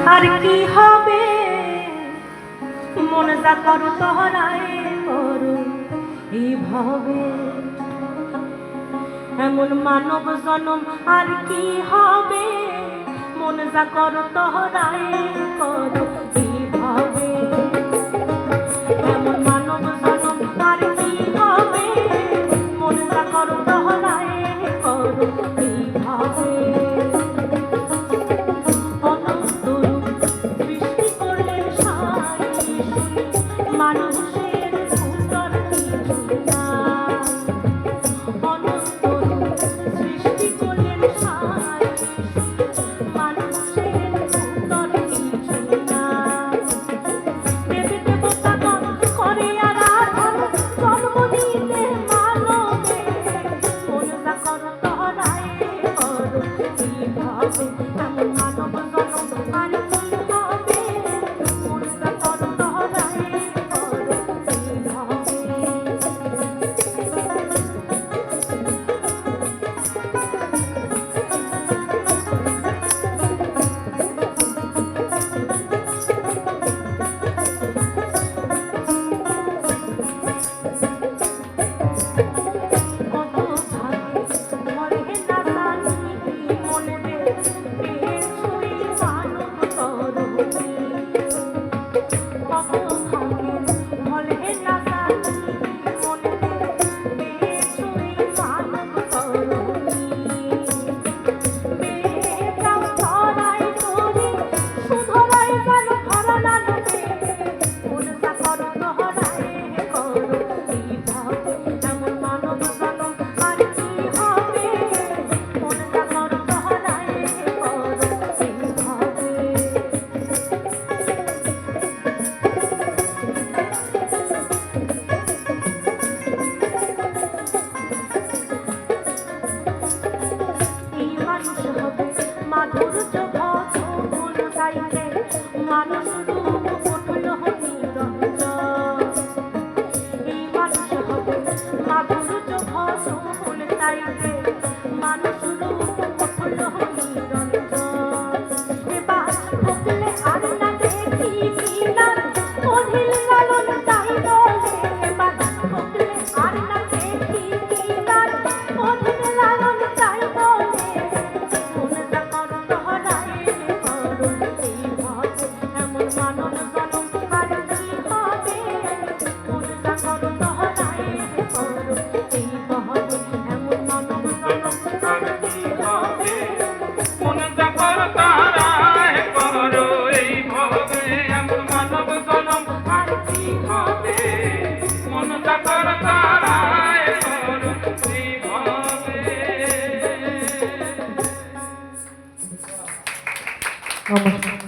আর কি হবে মন যা করো তোহরায় করো এইভাবে এমন মানব জনম আর কি হবে মন যা করো তোহরায় করো এইভাবে এমন মানব জনম আর কি হবে মন যা করো তোহরায় করো এইভাবে মানুষের সুন্দর কিছু না অনন্ত সৃষ্টি করলেন সাই মানুষের সুন্দর কিছু না দেবী দেবতাগণ করে আরাধন জন্ম দিতে মানবে মন যা করো তোহরায় করো এইভাবে এমন মানব জনম আর কি হবে মন যা করো তোহরায় মানুষ রূপ উঠল নিরঞ্জন এই মানুষ হবে মাধুর্য ভসুল তাইতে মানুষ রূপ উঠল নিরঞ্জন এবার ঢুকলে আর না দেখি কিনার মহিল লালন তাই বলে এবার ঢুকলে আর না দেখি কিনার মহিল লালন তাই বলে মন যা করো তোহরায় করো মানব জনম আর কি হবে মন যা করো তোহরায় করো এইভাবে এমন মানব জনম আর কি হবে মন যা করো তোহরায় করো এইভাবে এমন মানব জনম আর কি হবে মন যা করো তোহরায় করো এইভাবে। নমস্কার।